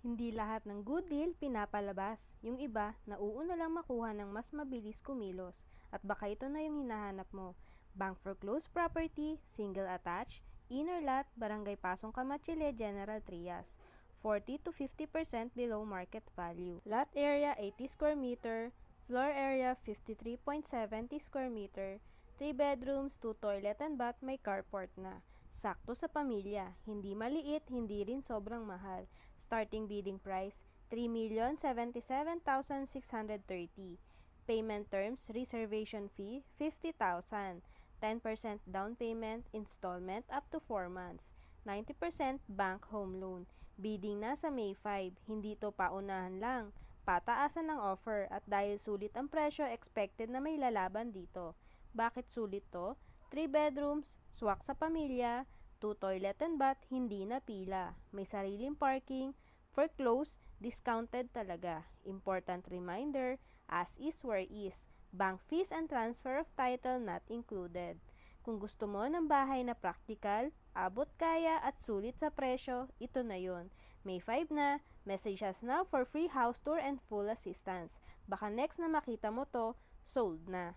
Hindi lahat ng good deal pinapalabas. Yung iba, nauuna lang makuha ng mas mabilis kumilos. At baka ito na yung hinahanap mo. Bank foreclosed property, single attached, inner lot, Barangay Pasong Kamachile, General Trias. 40 to 50% below market value. Lot area 80 square meter, floor area 53.70 square meter, 3 bedrooms, 2 toilet and bath, may carport na. Sakto sa pamilya, hindi maliit, hindi rin sobrang mahal. Starting bidding price, 3,077,630. Payment terms, reservation fee, 50,000. 10% down payment, installment up to 4 months. 90% bank home loan. Bidding na sa May 5, hindi to paunahan lang. Pataasan ng offer at dahil sulit ang presyo, expected na may lalaban dito. Bakit sulit to? 3 bedrooms, swak sa pamilya, 2 toilet and bath, hindi na pila. May sariling parking, foreclosed, discounted talaga. Important reminder, as is where is. Bank fees and transfer of title not included. Kung gusto mo ng bahay na practical, abot kaya at sulit sa presyo, ito na yon. May 5 na, message us now for free house tour and full assistance. Baka next na makita mo to, sold na.